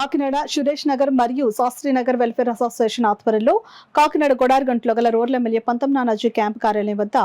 కాకినాడ సురేష్ నగర్ మరియు Shastri Nagar welfare association ఆధ్వర్యంలో కాకినాడ గొడారిగంటలో గల రోడ్ల ఎమ్మెల్యే పంతం నానాజీ క్యాంప్ కార్యాలయం వద్ద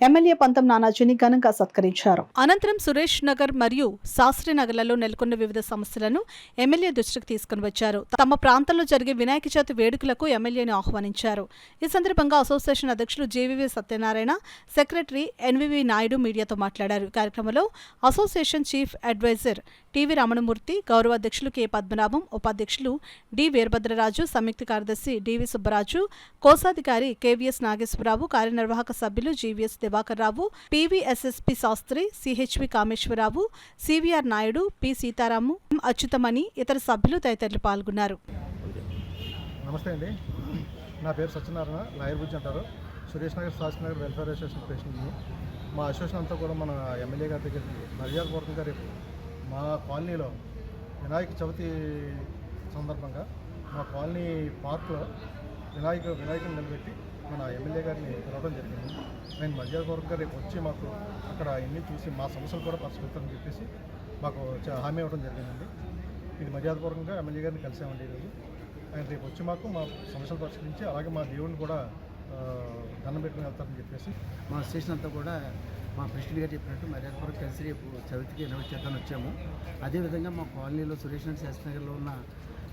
ఎమ్మెల్యే పంతం నానాజీని ఘనంగా సత్కరించారు. అనంతరం సురేష్ నగర్ మరియు శాస్త్రీనగర్లలో నెలకొన్న వివిధ సమస్యలను ఎమ్మెల్యే దృష్టికి తీసుకుని వచ్చారు. తమ ప్రాంతంలో జరిగే వినాయక చవితి వేడుకలకు ఎమ్మెల్యేని ఆహ్వానించారు. ఈ సందర్భంగా అసోసియేషన్ అధ్యక్షులు JVV Satyanarayana, secretary NVV Naidu మీడియాతో మాట్లాడారు. ఈ కార్యక్రమంలో association chief adviser TV Ramanamurthy, గౌరవ అధ్యక్షులు కె పద్మనాభం, ఉపాధ్యక్షులు డి వీరభద్రరాజు, సంయుక్త కార్యదర్శి డివి సుబ్బరాజు, కోశాధికారి కెవిఎస్ నాగేశ్వరరావు, కార్యనిర్వాహక సభ్యులు GVS Divakar Rao, PVSSP Sastri, CHV Kameswararao, CVR Naidu, P Sitaramu, Achyutamani, ఇతర సభ్యులు తదితరులు పాల్గొన్నారు. నమస్తే అండి, నా పేరు సత్యనారాయణ, లాయర్ బుజ్జి అంటారు. సురేష్ నగర్ శాస్త్రీనగర్ వెల్ఫేర్ అసోసియేషన్ ప్రెసిడెంట్ని. మా అసోసియేషన్ అంతా కూడా మన ఎమ్మెల్యే గారి దగ్గరికి మర్యాదపూర్వకంగా రేపు మా కాలనీలో వినాయక చవితి సందర్భంగా మా కాలనీ పార్క్లో వినాయకుని నిలబెట్టి మన ఎమ్మెల్యే గారిని పిలవడం జరిగింది. ఆయన మర్యాదపూర్వకంగా రేపు వచ్చి మాకు అక్కడ ఇన్ని చూసి మా సమస్యలు కూడా పరిష్కరిస్తారని చెప్పేసి మాకు హామీ ఇవ్వడం జరిగిందండి. ఇది మర్యాదపూర్వకంగా ఎమ్మెల్యే గారిని కలిసామండి ఈరోజు. ఆయన రేపు వచ్చి మాకు మా సమస్యలు పరిష్కరించి అలాగే మా దేవుడిని కూడా దండం పెట్టుకుని వెళ్తారని చెప్పేసి మా స్టేషన్ అంతా కూడా మా ప్రెసిడెంట్ గారు చెప్పినట్టు మర్యాదపూర్వక కలిసి రేపు చవితికి ఇన్వైట్ చేద్దామని వచ్చాము. అదేవిధంగా మా కాలనీలో సురేష్ నగర్ శాస్త్రీనగర్లో ఉన్న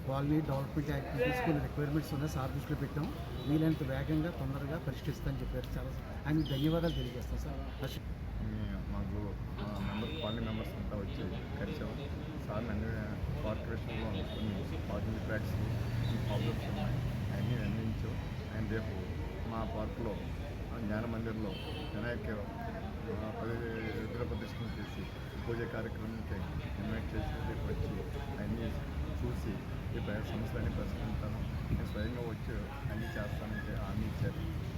కాలనీ డెవలప్మెంట్ యాక్టివిటీస్ కొన్ని రిక్వైర్మెంట్స్ ఉన్నాయి, సార్ దృష్టిలో పెట్టాము. వీలైనంత వేగంగా తొందరగా పరిష్కరిస్తామని చెప్పారు. చాలా ఆయనకు ధన్యవాదాలు తెలియజేస్తాం సార్. మాకు కాలనీ మెంబర్స్ అంతా వచ్చి కలిసాము. సార్ అన్ని కార్పొరేషన్లో కొన్ని పార్కింగ్ ట్రాక్స్ ప్రాబ్లమ్స్ ఉన్నాయి, అన్నీ అందించాం. అండ్ రేపు మా పార్కులో జ్ఞాన మందిర్లో వినాయక విగ్రహ ప్రదర్శన చేసి పూజ కార్యక్రమానికి ఇన్వైట్ చేసి రేపు వచ్చి అన్నీ చూసి ఈ సమస్యలన్నీ పరిష్కరించాను. నేను స్వయంగా వచ్చి అన్ని